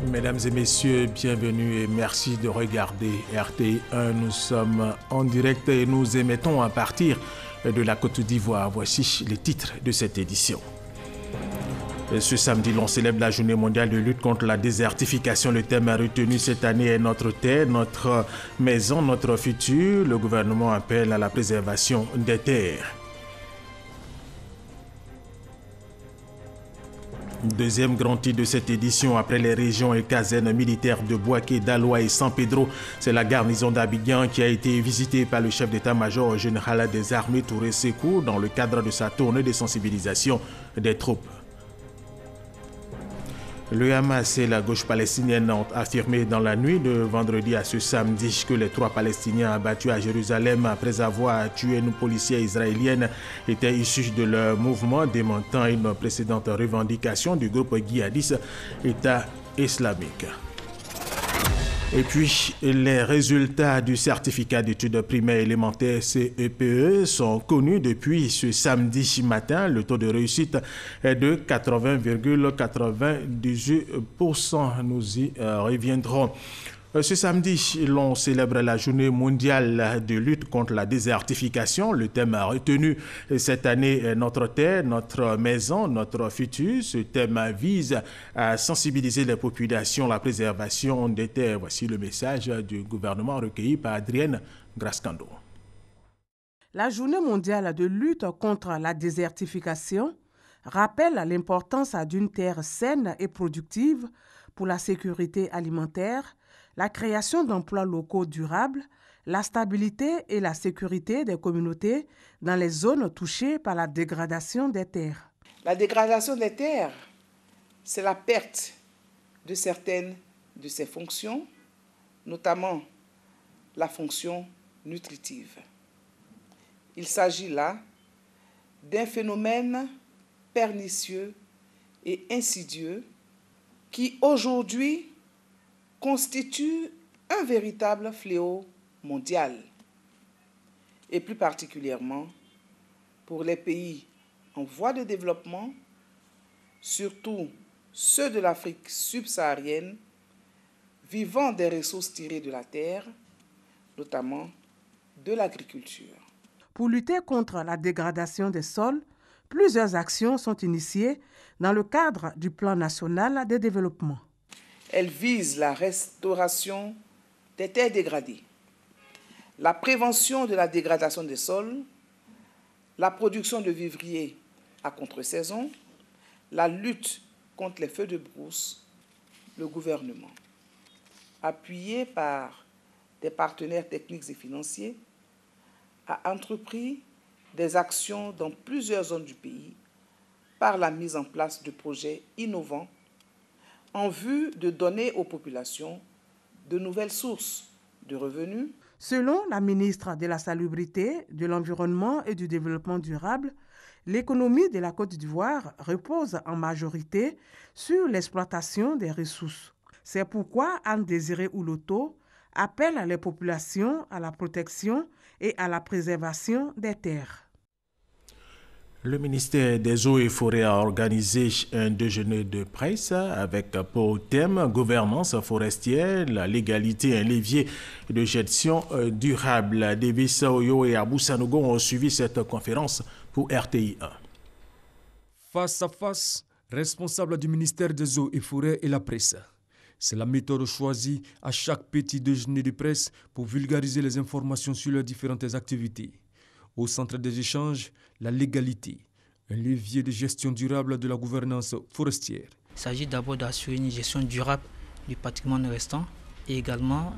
Mesdames et messieurs, bienvenue et merci de regarder RTI1. Nous sommes en direct et nous émettons à partir de la Côte d'Ivoire. Voici les titres de cette édition. Ce samedi, l'on célèbre la journée mondiale de lutte contre la désertification. Le thème retenu cette année est notre terre, notre maison, notre futur. Le gouvernement appelle à la préservation des terres. Deuxième grand titre de cette édition, après les régions et casernes militaires de Bouaké, d'Aloa et San Pedro, c'est la garnison d'Abidjan qui a été visitée par le chef d'état-major général des armées Touré Sékou dans le cadre de sa tournée de sensibilisation des troupes. Le Hamas et la gauche palestinienne ont affirmé dans la nuit de vendredi à ce samedi que les 3 Palestiniens abattus à Jérusalem après avoir tué une policière israélienne étaient issus de leur mouvement, démentant une précédente revendication du groupe djihadiste État islamique. Et puis, les résultats du certificat d'études primaires élémentaires CEPE sont connus depuis ce samedi matin. Le taux de réussite est de 80,98%. Nous y reviendrons. Ce samedi, l'on célèbre la journée mondiale de lutte contre la désertification. Le thème retenu cette année est notre terre, notre maison, notre futur. Ce thème vise à sensibiliser les populations à la préservation des terres. Voici le message du gouvernement recueilli par Adrienne Grascando. La journée mondiale de lutte contre la désertification rappelle l'importance d'une terre saine et productive pour la sécurité alimentaire, la création d'emplois locaux durables, la stabilité et la sécurité des communautés dans les zones touchées par la dégradation des terres. La dégradation des terres, c'est la perte de certaines de ses fonctions, notamment la fonction nutritive. Il s'agit là d'un phénomène pernicieux et insidieux qui aujourd'hui constitue un véritable fléau mondial, et plus particulièrement pour les pays en voie de développement, surtout ceux de l'Afrique subsaharienne, vivant des ressources tirées de la terre, notamment de l'agriculture. Pour lutter contre la dégradation des sols, plusieurs actions sont initiées dans le cadre du Plan national de développement. Elle vise la restauration des terres dégradées, la prévention de la dégradation des sols, la production de vivriers à contre-saison, la lutte contre les feux de brousse. Le gouvernement, appuyé par des partenaires techniques et financiers, a entrepris des actions dans plusieurs zones du pays par la mise en place de projets innovants en vue de donner aux populations de nouvelles sources de revenus. Selon la ministre de la Salubrité, de l'Environnement et du Développement durable, l'économie de la Côte d'Ivoire repose en majorité sur l'exploitation des ressources. C'est pourquoi Anne-Désirée Ouloto appelle les populations à la protection et à la préservation des terres. Le ministère des Eaux et Forêts a organisé un déjeuner de presse avec pour thème gouvernance forestière, la légalité, un levier de gestion durable. Davis Oyo et Abou Sanogo ont suivi cette conférence pour RTI1. Face à face, responsable du ministère des Eaux et Forêts et la presse. C'est la méthode choisie à chaque petit déjeuner de presse pour vulgariser les informations sur leurs différentes activités. Au centre des échanges, la légalité, un levier de gestion durable de la gouvernance forestière. Il s'agit d'abord d'assurer une gestion durable du patrimoine restant et également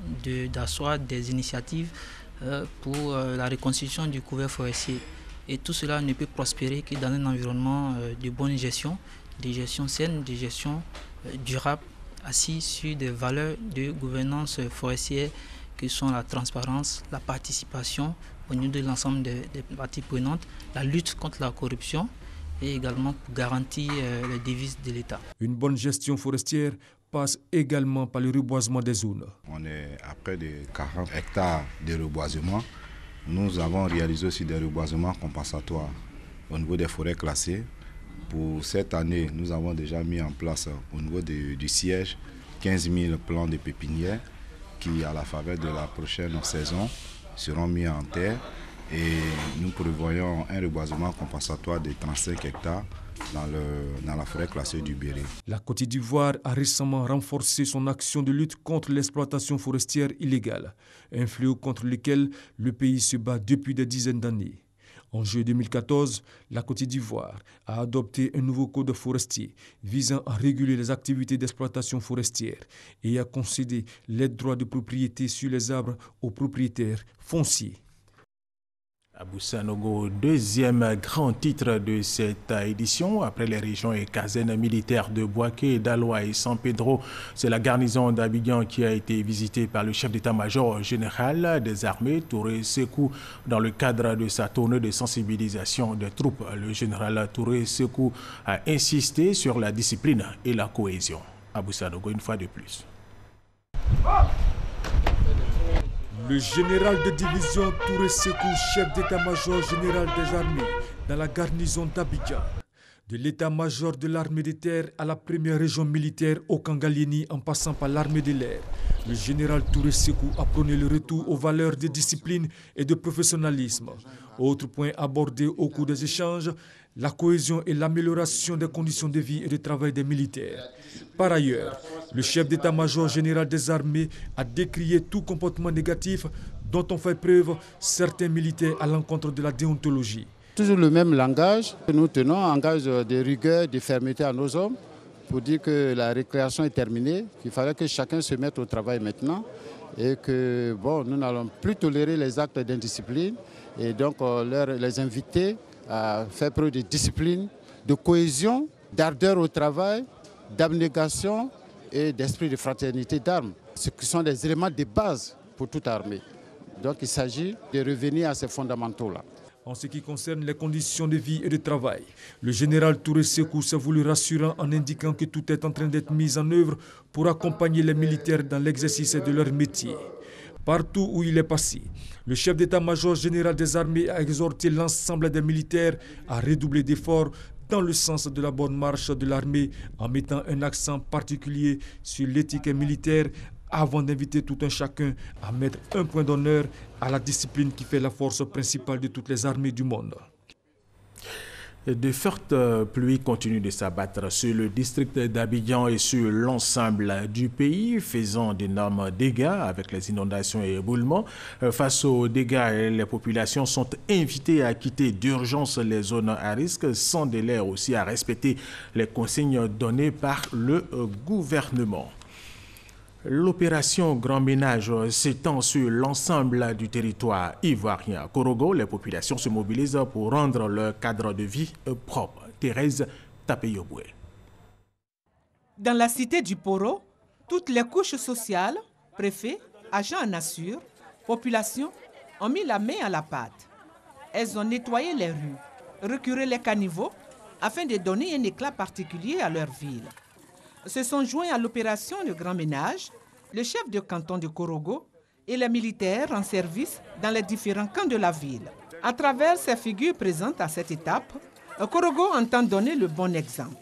d'asseoir des initiatives pour la reconstitution du couvert forestier. Et tout cela ne peut prospérer que dans un environnement de bonne gestion, de gestion saine, de gestion durable, assis sur des valeurs de gouvernance forestière qui sont la transparence, la participation au niveau de l'ensemble des parties prenantes, la lutte contre la corruption et également pour garantir les devises de l'État. Une bonne gestion forestière passe également par le reboisement des zones. On est à près de 40 hectares de reboisement. Nous avons réalisé aussi des reboisements compensatoires au niveau des forêts classées. Pour cette année, nous avons déjà mis en place au niveau du siège 15 000 plants de pépinières qui, à la faveur de la prochaine saison, seront mis en terre. Et nous prévoyons un reboisement compensatoire de 35 hectares dans la forêt classée du Béré. La Côte d'Ivoire a récemment renforcé son action de lutte contre l'exploitation forestière illégale, un fléau contre lequel le pays se bat depuis des dizaines d'années. En juillet 2014, la Côte d'Ivoire a adopté un nouveau code forestier visant à réguler les activités d'exploitation forestière et a concédé les droits de propriété sur les arbres aux propriétaires fonciers. Abou Sanogo, deuxième grand titre de cette édition, après les régions et casernes militaires de Bouaké, d'Aloa et San Pedro. C'est la garnison d'Abidjan qui a été visitée par le chef d'état-major général des armées, Touré Sekou, dans le cadre de sa tournée de sensibilisation des troupes. Le général Touré Sekou a insisté sur la discipline et la cohésion. Abou Sanogo, une fois de plus. Le général de division Touré Sekou, chef d'état-major général des armées, dans la garnison d'Abidjan. De l'état-major de l'armée de terre à la première région militaire au Kangalini en passant par l'armée de l'air, le général Touré Sekou a prôné le retour aux valeurs de discipline et de professionnalisme. Autre point abordé au cours des échanges, la cohésion et l'amélioration des conditions de vie et de travail des militaires. Par ailleurs, le chef d'état-major général des armées a décrié tout comportement négatif dont ont fait preuve certains militaires à l'encontre de la déontologie. Toujours le même langage que nous tenons, un langage de rigueur, de fermeté à nos hommes, pour dire que la récréation est terminée, qu'il fallait que chacun se mette au travail maintenant et que nous n'allons plus tolérer les actes d'indiscipline et donc les inviter à faire preuve de discipline, de cohésion, d'ardeur au travail, d'abnégation et d'esprit de fraternité d'armes. Ce qui sont des éléments de base pour toute armée. Donc il s'agit de revenir à ces fondamentaux-là. En ce qui concerne les conditions de vie et de travail, le général Touré Sekou s'est voulu rassurant en indiquant que tout est en train d'être mis en œuvre pour accompagner les militaires dans l'exercice de leur métier. Partout où il est passé, le chef d'état-major général des armées a exhorté l'ensemble des militaires à redoubler d'efforts dans le sens de la bonne marche de l'armée en mettant un accent particulier sur l'éthique militaire avant d'inviter tout un chacun à mettre un point d'honneur à la discipline qui fait la force principale de toutes les armées du monde. De fortes pluies continuent de s'abattre sur le district d'Abidjan et sur l'ensemble du pays, faisant d'énormes dégâts avec les inondations et éboulements. Face aux dégâts, les populations sont invitées à quitter d'urgence les zones à risque, sans délai aussi à respecter les consignes données par le gouvernement. L'opération Grand Ménage s'étend sur l'ensemble du territoire ivoirien. À Korogo, les populations se mobilisent pour rendre leur cadre de vie propre. Thérèse Tapeyoboué. Dans la cité du Poro, toutes les couches sociales, préfets, agents en assure, population, ont mis la main à la pâte. Elles ont nettoyé les rues, recuré les caniveaux, afin de donner un éclat particulier à leur ville. Se sont joints à l'opération de Grand Ménage le chef de canton de Korogo et les militaires en service dans les différents camps de la ville. À travers ces figures présentes à cette étape, Korogo entend donner le bon exemple,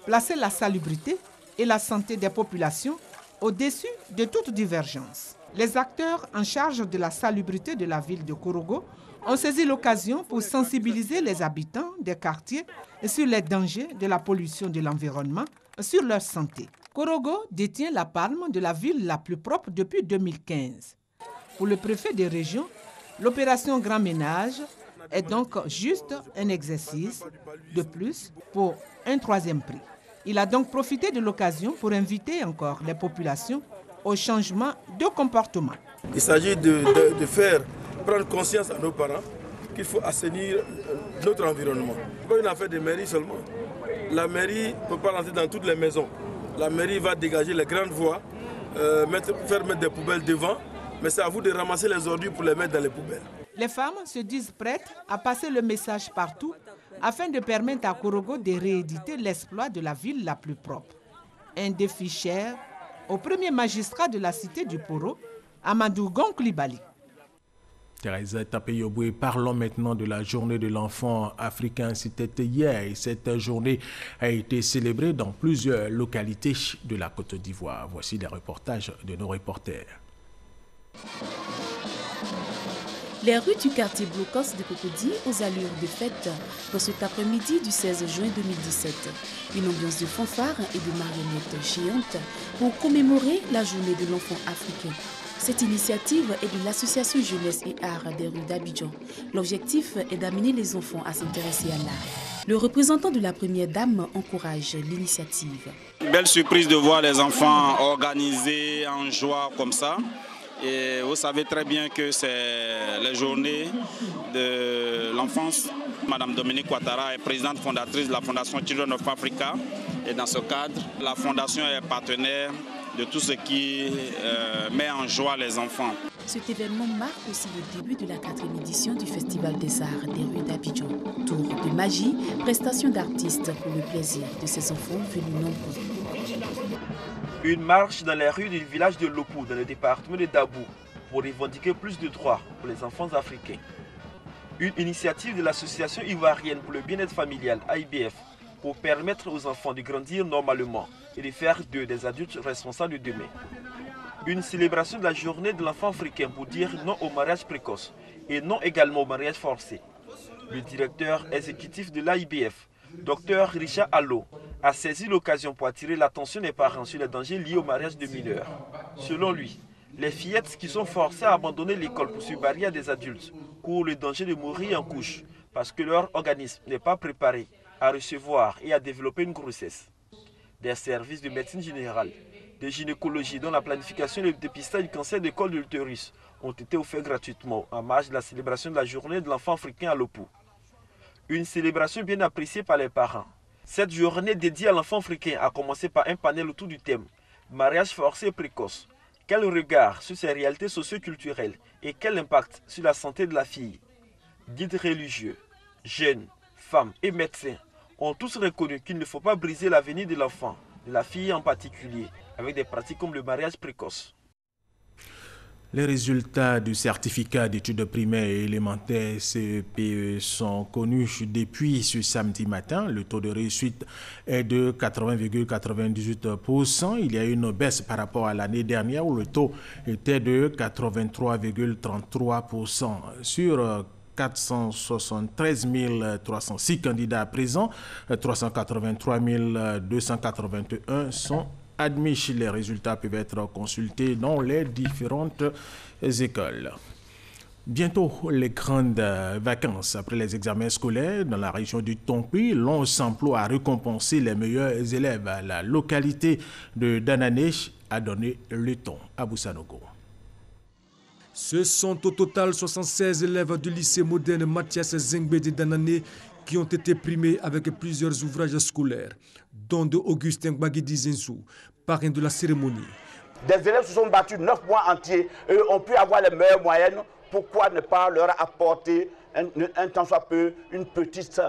placer la salubrité et la santé des populations au-dessus de toute divergence. Les acteurs en charge de la salubrité de la ville de Korogo ont saisi l'occasion pour sensibiliser les habitants des quartiers sur les dangers de la pollution de l'environnement, sur leur santé. Korogo détient la palme de la ville la plus propre depuis 2015. Pour le préfet de région, l'opération Grand Ménage est donc juste un exercice de plus pour un troisième prix. Il a donc profité de l'occasion pour inviter encore les populations au changement de comportement. Il s'agit de faire prendre conscience à nos parents qu'il faut assainir notre environnement. Ce n'est pas une affaire de mairie seulement. La mairie ne peut pas rentrer dans toutes les maisons. La mairie va dégager les grandes voies, faire mettre des poubelles devant, mais c'est à vous de ramasser les ordures pour les mettre dans les poubelles. Les femmes se disent prêtes à passer le message partout afin de permettre à Korogo de rééditer l'exploit de la ville la plus propre. Un défi cher au premier magistrat de la cité du Poro, Amadou Gon Coulibaly. Thérèse Tapeyoboué, parlons maintenant de la journée de l'enfant africain. C'était hier et cette journée a été célébrée dans plusieurs localités de la Côte d'Ivoire. Voici les reportages de nos reporters. Les rues du quartier Blocos de Cocody aux allures de fête dans cet après-midi du 16 juin 2017. Une ambiance de fanfare et de marionnettes géantes pour commémorer la journée de l'enfant africain. Cette initiative est de l'association Jeunesse et Arts des rues d'Abidjan. L'objectif est d'amener les enfants à s'intéresser à l'art. Le représentant de la première dame encourage l'initiative. Belle surprise de voir les enfants organisés en joie comme ça. Et vous savez très bien que c'est les journées de l'enfance. Madame Dominique Ouattara est présidente fondatrice de la Fondation Children of Africa. Et dans ce cadre, la Fondation est partenaire de tout ce qui met en joie les enfants. Cet événement marque aussi le début de la 4e édition du Festival des Arts des rues d'Abidjan. Tour de magie, prestation d'artistes pour le plaisir de ces enfants venus nombreux. Une marche dans les rues du village de Lopou, dans le département de Dabou, pour revendiquer plus de droits pour les enfants africains. Une initiative de l'association ivoirienne pour le bien-être familial, AIBF, pour permettre aux enfants de grandir normalement et de faire d'eux des adultes responsables de demain. Une célébration de la journée de l'enfant africain pour dire non au mariage précoce et non également au mariage forcé. Le directeur exécutif de l'AIBF, Dr Richard Allo, a saisi l'occasion pour attirer l'attention des parents sur les dangers liés au mariage de mineurs. Selon lui, les fillettes qui sont forcées à abandonner l'école pour se marier à des adultes courent le danger de mourir en couche parce que leur organisme n'est pas préparé à recevoir et à développer une grossesse. Des services de médecine générale, de gynécologie dont la planification et le dépistage du cancer de col de l'utérus ont été offerts gratuitement en marge de la célébration de la journée de l'enfant africain à Lopou. Une célébration bien appréciée par les parents. Cette journée dédiée à l'enfant africain a commencé par un panel autour du thème « Mariage forcé et précoce ». Quel regard sur ces réalités socio-culturelles et quel impact sur la santé de la fille? Guides religieux, jeunes, femmes et médecins ont tous reconnu qu'il ne faut pas briser l'avenir de l'enfant, de la fille en particulier, avec des pratiques comme le mariage précoce. Les résultats du certificat d'études primaires et élémentaires CEPE sont connus depuis ce samedi matin. Le taux de réussite est de 80,98%. Il y a une baisse par rapport à l'année dernière où le taux était de 83,33%. Sur 473 306 candidats présents, 383 281 sont admis. Les résultats peuvent être consultés dans les différentes écoles. Bientôt les grandes vacances après les examens scolaires dans la région du Tompi. L'on s'emploie à récompenser les meilleurs élèves. La localité de Danané a donné le ton à Boussanogo. Ce sont au total 76 élèves du lycée moderne Mathias Zengbe de Danané qui ont été primés avec plusieurs ouvrages scolaires, dont de Augustin Gbagidi Zinsou, parrain de la cérémonie. Des élèves se sont battus 9 mois entiers et ont pu avoir les meilleures moyennes. Pourquoi ne pas leur apporter un tant soit peu une petite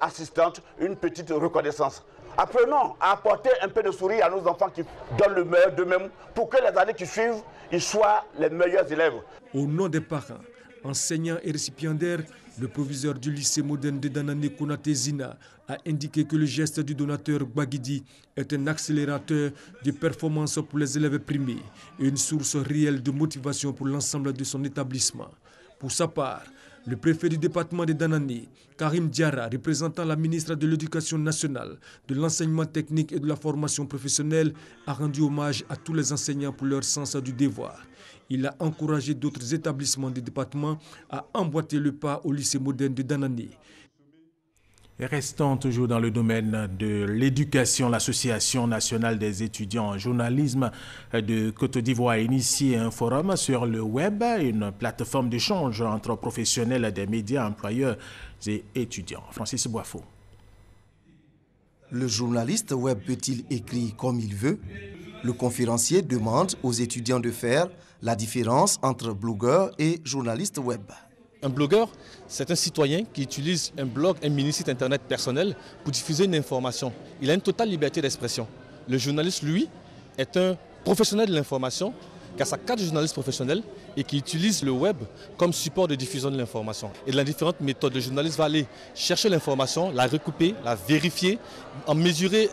assistante, une petite reconnaissance? Apprenons à apporter un peu de sourire à nos enfants qui donnent le meilleur d'eux-mêmes pour que les années qui suivent, ils soient les meilleurs élèves. Au nom des parents, enseignants et récipiendaires, le proviseur du lycée moderne de Danané, Konaté Zina, a indiqué que le geste du donateur Gbagidi est un accélérateur de performance pour les élèves primés et une source réelle de motivation pour l'ensemble de son établissement. Pour sa part, le préfet du département de Danané, Karim Diarra, représentant la ministre de l'Éducation nationale, de l'enseignement technique et de la formation professionnelle, a rendu hommage à tous les enseignants pour leur sens du devoir. Il a encouragé d'autres établissements du département à emboîter le pas au lycée moderne de Danané. Et restant toujours dans le domaine de l'éducation, l'Association nationale des étudiants en journalisme de Côte d'Ivoire a initié un forum sur le web, une plateforme d'échange entre professionnels des médias, employeurs et étudiants. Francis Boifo. Le journaliste web peut-il écrire comme il veut? Le conférencier demande aux étudiants de faire la différence entre blogueur et journaliste web. Un blogueur, c'est un citoyen qui utilise un blog, un mini-site internet personnel pour diffuser une information. Il a une totale liberté d'expression. Le journaliste, lui, est un professionnel de l'information qui a sa carte de journaliste professionnel et qui utilise le web comme support de diffusion de l'information. Et dans différentes méthodes, le journaliste va aller chercher l'information, la recouper, la vérifier, en mesurer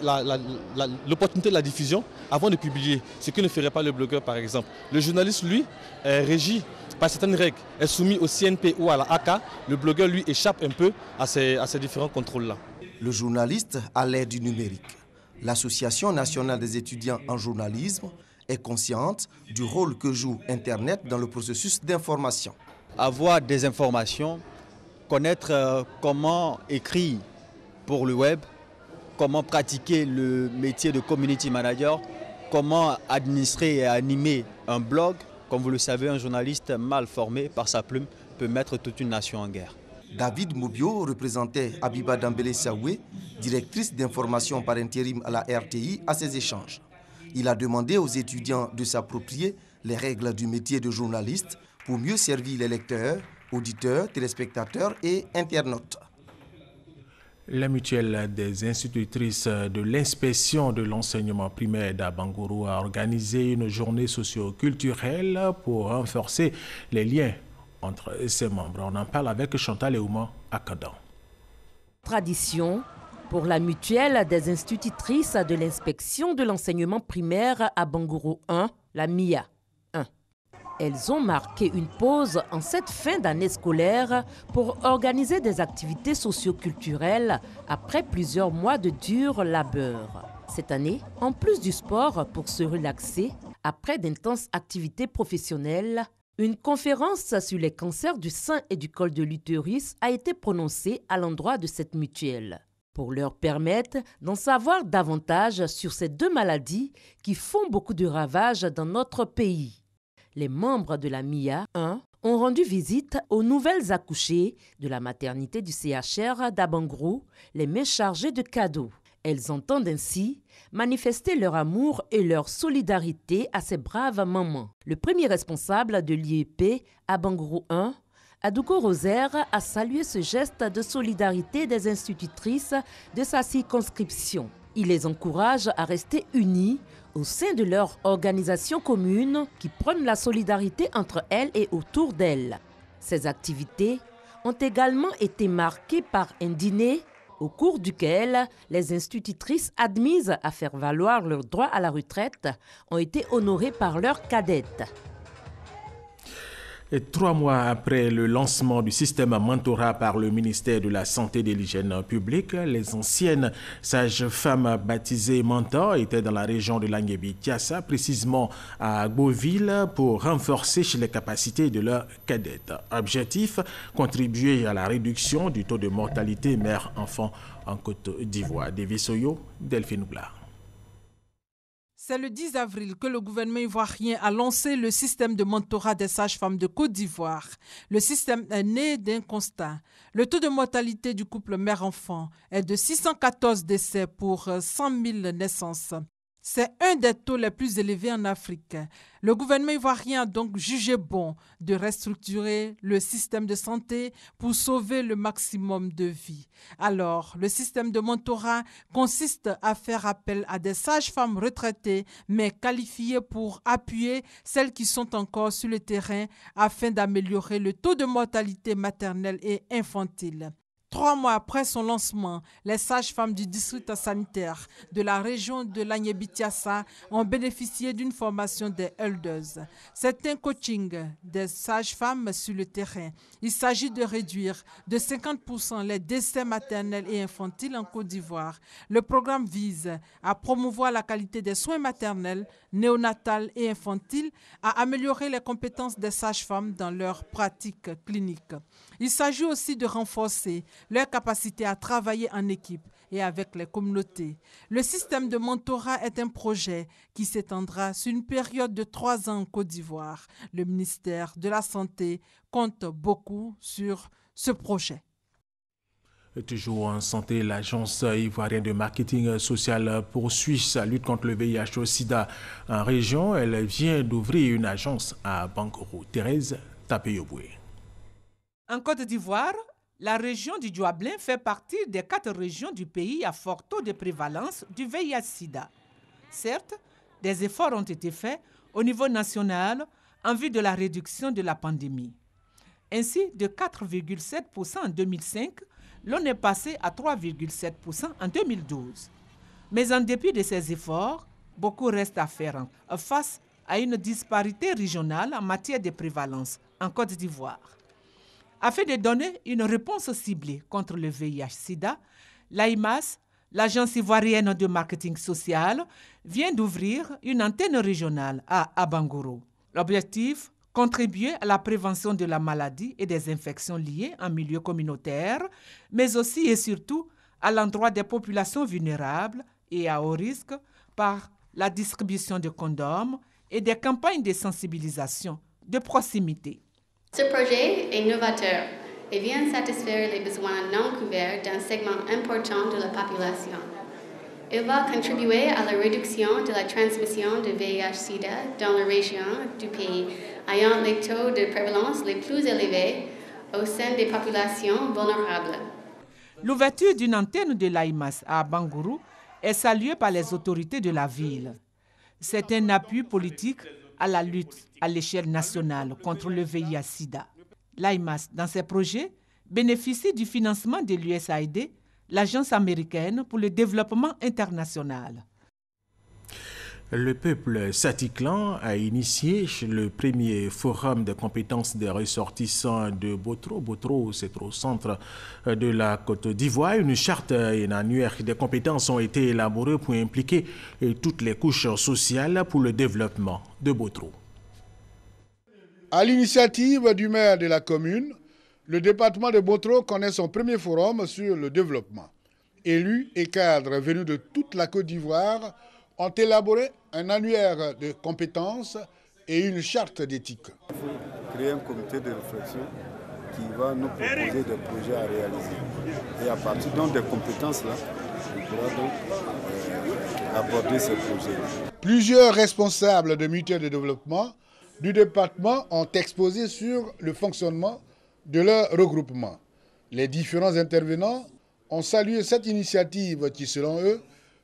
l'opportunité de la diffusion avant de publier, ce que ne ferait pas le blogueur par exemple. Le journaliste, lui, est régi par certaines règles, est soumis au CNP ou à la AK. Le blogueur, lui, échappe un peu à ces différents contrôles-là. Le journaliste à l'ère du numérique. L'Association nationale des étudiants en journalisme est consciente du rôle que joue Internet dans le processus d'information. Avoir des informations, connaître comment écrire pour le web, comment pratiquer le métier de community manager, comment administrer et animer un blog. Comme vous le savez, un journaliste mal formé par sa plume peut mettre toute une nation en guerre. David Mobio représentait Abiba Dambélé Saoué, directrice d'information par intérim à la RTI, à ces échanges. Il a demandé aux étudiants de s'approprier les règles du métier de journaliste pour mieux servir les lecteurs, auditeurs, téléspectateurs et internautes. La mutuelle des institutrices de l'inspection de l'enseignement primaire d'Abangourou a organisé une journée socio-culturelle pour renforcer les liens entre ses membres. On en parle avec Chantal Eouma à Kadan. Tradition pour la mutuelle des institutrices de l'inspection de l'enseignement primaire à Bangourou 1, la MIA 1. Elles ont marqué une pause en cette fin d'année scolaire pour organiser des activités socio-culturelles après plusieurs mois de dur labeur. Cette année, en plus du sport pour se relaxer, après d'intenses activités professionnelles, une conférence sur les cancers du sein et du col de l'utérus a été prononcée à l'endroit de cette mutuelle pour leur permettre d'en savoir davantage sur ces deux maladies qui font beaucoup de ravages dans notre pays. Les membres de la MIA 1 ont rendu visite aux nouvelles accouchées de la maternité du CHR d'Abangourou, les mains chargées de cadeaux. Elles entendent ainsi manifester leur amour et leur solidarité à ces braves mamans. Le premier responsable de l'IEP à Bangourou 1, Adouko Rosaire, a salué ce geste de solidarité des institutrices de sa circonscription. Il les encourage à rester unis au sein de leur organisation commune qui prône la solidarité entre elles et autour d'elles. Ces activités ont également été marquées par un dîner au cours duquel les institutrices admises à faire valoir leur droit à la retraite ont été honorées par leurs cadettes. Et 3 mois après le lancement du système mentorat par le ministère de la Santé et de l'Hygiène publique, les anciennes sages-femmes baptisées mentors étaient dans la région de Languébi-Tiassa, précisément à Beauville, pour renforcer les capacités de leurs cadettes. Objectif, contribuer à la réduction du taux de mortalité mère-enfant en Côte d'Ivoire. Devisoyo, Delphine Oublar. C'est le 10 avril que le gouvernement ivoirien a lancé le système de mentorat des sages-femmes de Côte d'Ivoire. Le système est né d'un constat. Le taux de mortalité du couple mère-enfant est de 614 décès pour 100 000 naissances. C'est un des taux les plus élevés en Afrique. Le gouvernement ivoirien a donc jugé bon de restructurer le système de santé pour sauver le maximum de vies. Alors, le système de mentorat consiste à faire appel à des sages-femmes retraitées mais qualifiées pour appuyer celles qui sont encore sur le terrain afin d'améliorer le taux de mortalité maternelle et infantile. 3 mois après son lancement, les sages-femmes du district sanitaire de la région de Languébi-Tiassa ont bénéficié d'une formation des elders. C'est un coaching des sages-femmes sur le terrain. Il s'agit de réduire de 50% les décès maternels et infantiles en Côte d'Ivoire. Le programme vise à promouvoir la qualité des soins maternels, néonatales et infantiles, à améliorer les compétences des sages-femmes dans leur pratique clinique. Il s'agit aussi de renforcer leur capacité à travailler en équipe et avec les communautés. Le système de mentorat est un projet qui s'étendra sur une période de 3 ans en Côte d'Ivoire. Le ministère de la Santé compte beaucoup sur ce projet. Toujours en santé, l'agence ivoirienne de marketing social poursuit sa lutte contre le VIH au sida en région. Elle vient d'ouvrir une agence à Bangourou. Thérèse Tapeyoboué. En Côte d'Ivoire, la région du Dioablin fait partie des 4 régions du pays à fort taux de prévalence du VIH-Sida. Certes, Des efforts ont été faits au niveau national en vue de la réduction de la pandémie. Ainsi, de 4,7% en 2005, l'on est passé à 3,7% en 2012. Mais en dépit de ces efforts, beaucoup reste à faire face à une disparité régionale en matière de prévalence en Côte d'Ivoire. Afin de donner une réponse ciblée contre le VIH-Sida, l'AIMAS, l'Agence ivoirienne de marketing social, vient d'ouvrir une antenne régionale à Abangourou. L'objectif, contribuer à la prévention de la maladie et des infections liées en milieu communautaire, mais aussi et surtout à l'endroit des populations vulnérables et à haut risque par la distribution de condoms et des campagnes de sensibilisation de proximité. Ce projet est novateur et vient satisfaire les besoins non couverts d'un segment important de la population. Il va contribuer à la réduction de la transmission de VIH-Sida dans la région du pays, ayant les taux de prévalence les plus élevés au sein des populations vulnérables. L'ouverture d'une antenne de l'AIMAS à Abangourou est saluée par les autorités de la ville. C'est un appui politique à la lutte à l'échelle nationale contre le VIH-Sida. L'AIMAS, dans ses projets, bénéficie du financement de l'USAID, l'Agence américaine pour le développement international. Le peuple Satiklan a initié le premier forum de compétences des ressortissants de Botro. Botro, c'est au centre de la Côte d'Ivoire. Une charte et un annuaire des compétences ont été élaborés pour impliquer toutes les couches sociales pour le développement de Botro. À l'initiative du maire de la commune, le département de Botro connaît son premier forum sur le développement. Élus et cadres venus de toute la Côte d'Ivoire ont élaboré un annuaire de compétences et une charte d'éthique. Il faut créer un comité de réflexion qui va nous proposer des projets à réaliser. Et à partir donc des compétences-là, on pourra donc aborder ces projets. Plusieurs responsables de mutuelles de développement du département ont exposé sur le fonctionnement de leur regroupement. Les différents intervenants ont salué cette initiative qui, selon eux,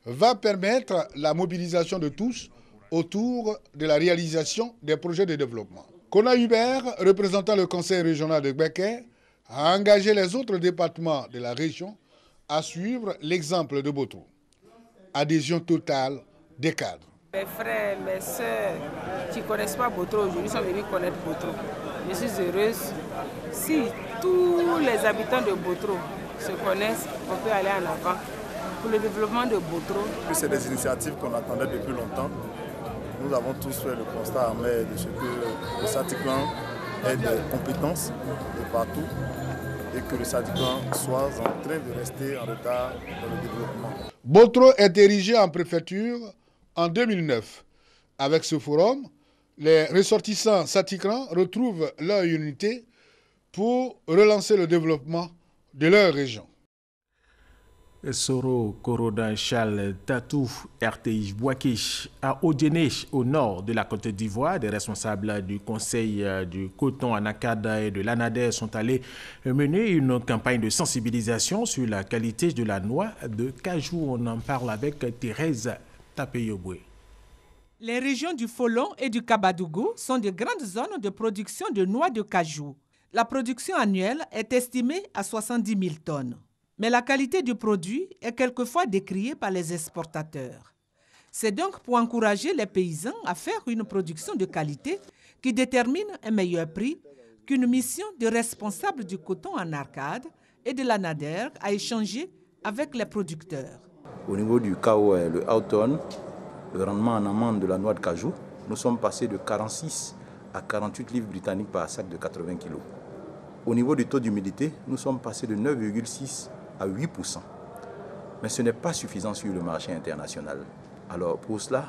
va permettre la mobilisation de tous autour de la réalisation des projets de développement. Kona Hubert, représentant le conseil régional de Gbeke, a engagé les autres départements de la région à suivre l'exemple de Botro. Adhésion totale des cadres. Mes frères, mes soeurs qui ne connaissent pas Botro aujourd'hui sont venus connaître Botro. Je suis heureuse. Si tous les habitants de Botro se connaissent, on peut aller en avant. Pour le développement de Botro. C'est des initiatives qu'on attendait depuis longtemps. Nous avons tous fait le constat amer de ce que le Satiklan ait des compétences de partout et que le Satiklan soit en train de rester en retard dans le développement. Botro est érigé en préfecture en 2009. Avec ce forum, les ressortissants Satiklan retrouvent leur unité pour relancer le développement de leur région. Soro Korodan Charles Tatou RTI Bouakish à Odiené, au nord de la Côte d'Ivoire. Des responsables du Conseil du coton Anakada et de l'Anader sont allés mener une campagne de sensibilisation sur la qualité de la noix de cajou. On en parle avec Thérèse Tapeyoboué. Les régions du Folon et du Kabadougou sont de grandes zones de production de noix de cajou. La production annuelle est estimée à 70 000 tonnes. Mais la qualité du produit est quelquefois décriée par les exportateurs. C'est donc pour encourager les paysans à faire une production de qualité qui détermine un meilleur prix qu'une mission de responsables du coton en Arcade et de l'Anader a échangé avec les producteurs. Au niveau du KO, le Houghton, le rendement en amande de la noix de cajou, nous sommes passés de 46 à 48 livres britanniques par sac de 80 kg. Au niveau du taux d'humidité, nous sommes passés de 9,6 à 8%. Mais ce n'est pas suffisant sur le marché international. Alors pour cela,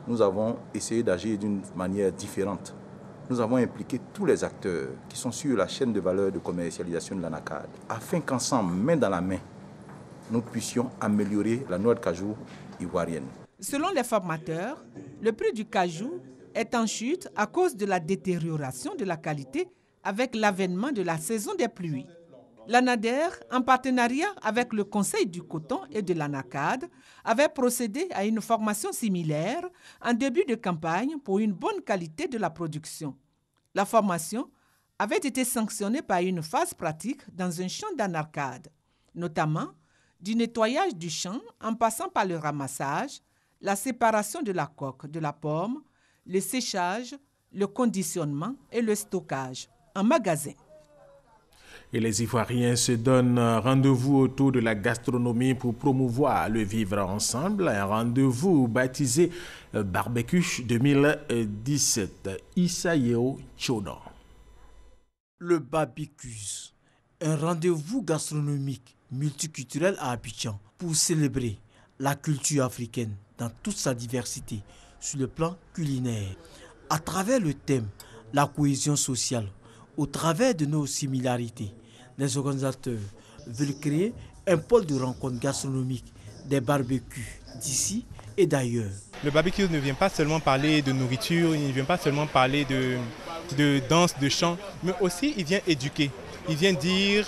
nous avons essayé d'agir d'une manière différente. Nous avons impliqué tous les acteurs qui sont sur la chaîne de valeur de commercialisation de l'Anacad, afin qu'ensemble, main dans la main, nous puissions améliorer la noix de cajou ivoirienne. Selon les formateurs, le prix du cajou est en chute à cause de la détérioration de la qualité avec l'avènement de la saison des pluies. L'ANADER, en partenariat avec le Conseil du coton et de l'ANACAD, avait procédé à une formation similaire en début de campagne pour une bonne qualité de la production. La formation avait été sanctionnée par une phase pratique dans un champ d'ANACAD, notamment du nettoyage du champ en passant par le ramassage, la séparation de la coque de la pomme, le séchage, le conditionnement et le stockage en magasin. Et les Ivoiriens se donnent rendez-vous autour de la gastronomie pour promouvoir le vivre ensemble. Un rendez-vous baptisé Barbecue 2017. Isayeo Chono. Le barbecue, un rendez-vous gastronomique multiculturel à Abidjan pour célébrer la culture africaine dans toute sa diversité sur le plan culinaire. À travers le thème la cohésion sociale, au travers de nos similarités, les organisateurs veulent créer un pôle de rencontre gastronomique des barbecues d'ici et d'ailleurs. Le barbecue ne vient pas seulement parler de nourriture, il ne vient pas seulement parler de danse, de chant, mais aussi il vient éduquer. Il vient dire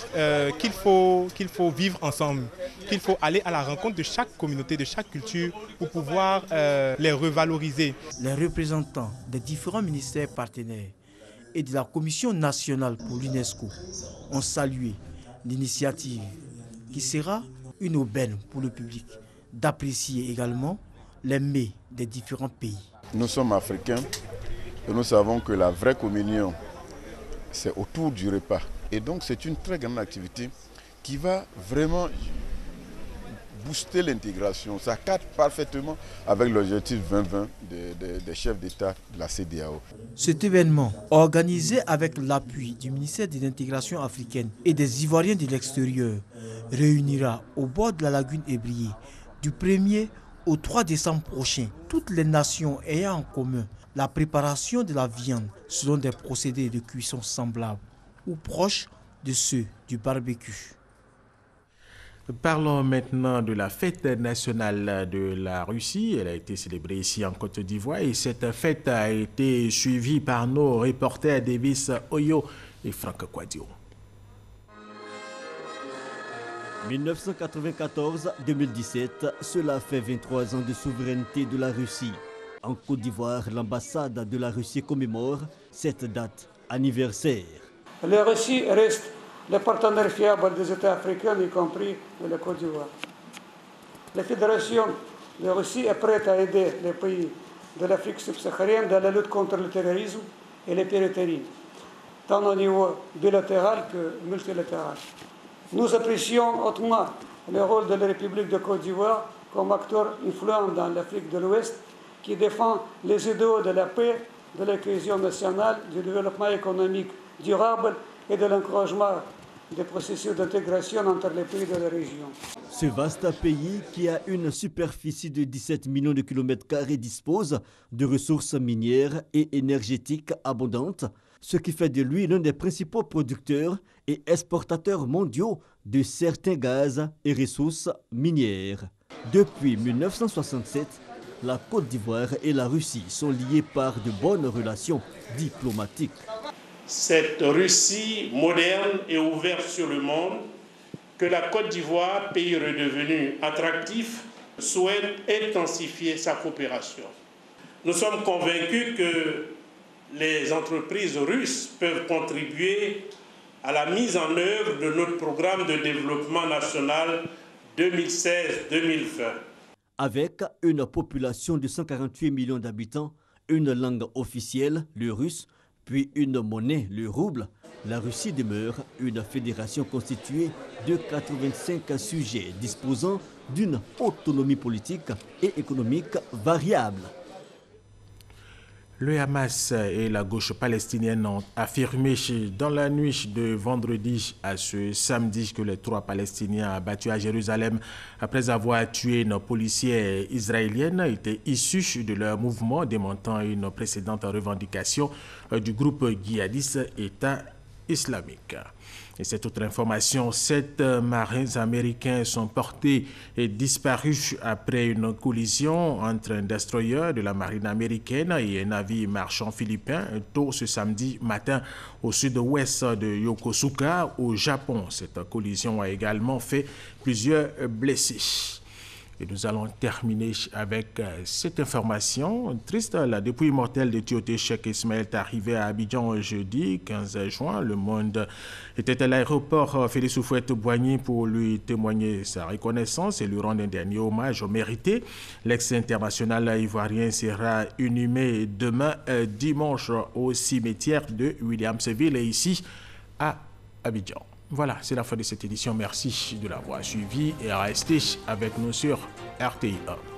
qu'il faut vivre ensemble, qu'il faut aller à la rencontre de chaque communauté, de chaque culture pour pouvoir les revaloriser. Les représentants des différents ministères partenaires et de la Commission nationale pour l'UNESCO ont salué l'initiative qui sera une aubaine pour le public d'apprécier également les mets des différents pays. Nous sommes africains et nous savons que la vraie communion, c'est autour du repas. Et donc c'est une très grande activité qui va vraiment booster l'intégration. Ça cadre parfaitement avec l'objectif 2020 des chefs d'État de la CEDEAO. Cet événement, organisé avec l'appui du ministère de l'intégration africaine et des Ivoiriens de l'extérieur, réunira au bord de la lagune Ébrié du 1er au 3 décembre prochain toutes les nations ayant en commun la préparation de la viande selon des procédés de cuisson semblables ou proches de ceux du barbecue. Parlons maintenant de la fête nationale de la Russie. Elle a été célébrée ici en Côte d'Ivoire et cette fête a été suivie par nos reporters Davis Oyo et Franck Quadio. 1994-2017, cela fait 23 ans de souveraineté de la Russie. En Côte d'Ivoire, l'ambassade de la Russie commémore cette date anniversaire. La Russie reste le partenaire fiable des États africains, y compris de la Côte d'Ivoire. La Fédération de Russie est prête à aider les pays de l'Afrique subsaharienne dans la lutte contre le terrorisme et les pirateries, tant au niveau bilatéral que multilatéral. Nous apprécions hautement le rôle de la République de Côte d'Ivoire comme acteur influent dans l'Afrique de l'Ouest qui défend les idéaux de la paix, de la cohésion nationale, du développement économique durable et de l'encouragement des processus d'intégration entre les pays de la région. Ce vaste pays, qui a une superficie de 17 millions de kilomètres carrés, dispose de ressources minières et énergétiques abondantes, ce qui fait de lui l'un des principaux producteurs et exportateurs mondiaux de certains gaz et ressources minières. Depuis 1967, la Côte d'Ivoire et la Russie sont liées par de bonnes relations diplomatiques. Cette Russie moderne et ouverte sur le monde, que la Côte d'Ivoire, pays redevenu attractif, souhaite intensifier sa coopération. Nous sommes convaincus que les entreprises russes peuvent contribuer à la mise en œuvre de notre programme de développement national 2016-2020. Avec une population de 148 millions d'habitants, une langue officielle, le russe, puis une monnaie, le rouble, la Russie demeure une fédération constituée de 85 sujets disposant d'une autonomie politique et économique variable. Le Hamas et la gauche palestinienne ont affirmé dans la nuit de vendredi à ce samedi que les 3 Palestiniens abattus à Jérusalem après avoir tué une policière israélienne étaient issus de leur mouvement, démontant une précédente revendication du groupe djihadiste État islamique. Et cette autre information, 7 marins américains sont portés et disparus après une collision entre un destroyer de la marine américaine et un navire marchand philippin tôt ce samedi matin au sud-ouest de Yokosuka au Japon. Cette collision a également fait plusieurs blessés. Et nous allons terminer avec cette information triste. La dépouille mortelle de Tioté Cheikh Ismaël est arrivée à Abidjan jeudi 15 juin. Le monde était à l'aéroport Félix Houphouët-Boigny pour lui témoigner sa reconnaissance et lui rendre un dernier hommage mérité. L'ex-international ivoirien sera inhumé demain dimanche au cimetière de Williamsville et ici à Abidjan. Voilà, c'est la fin de cette édition. Merci de l'avoir suivi et restez avec nous sur RTI 1.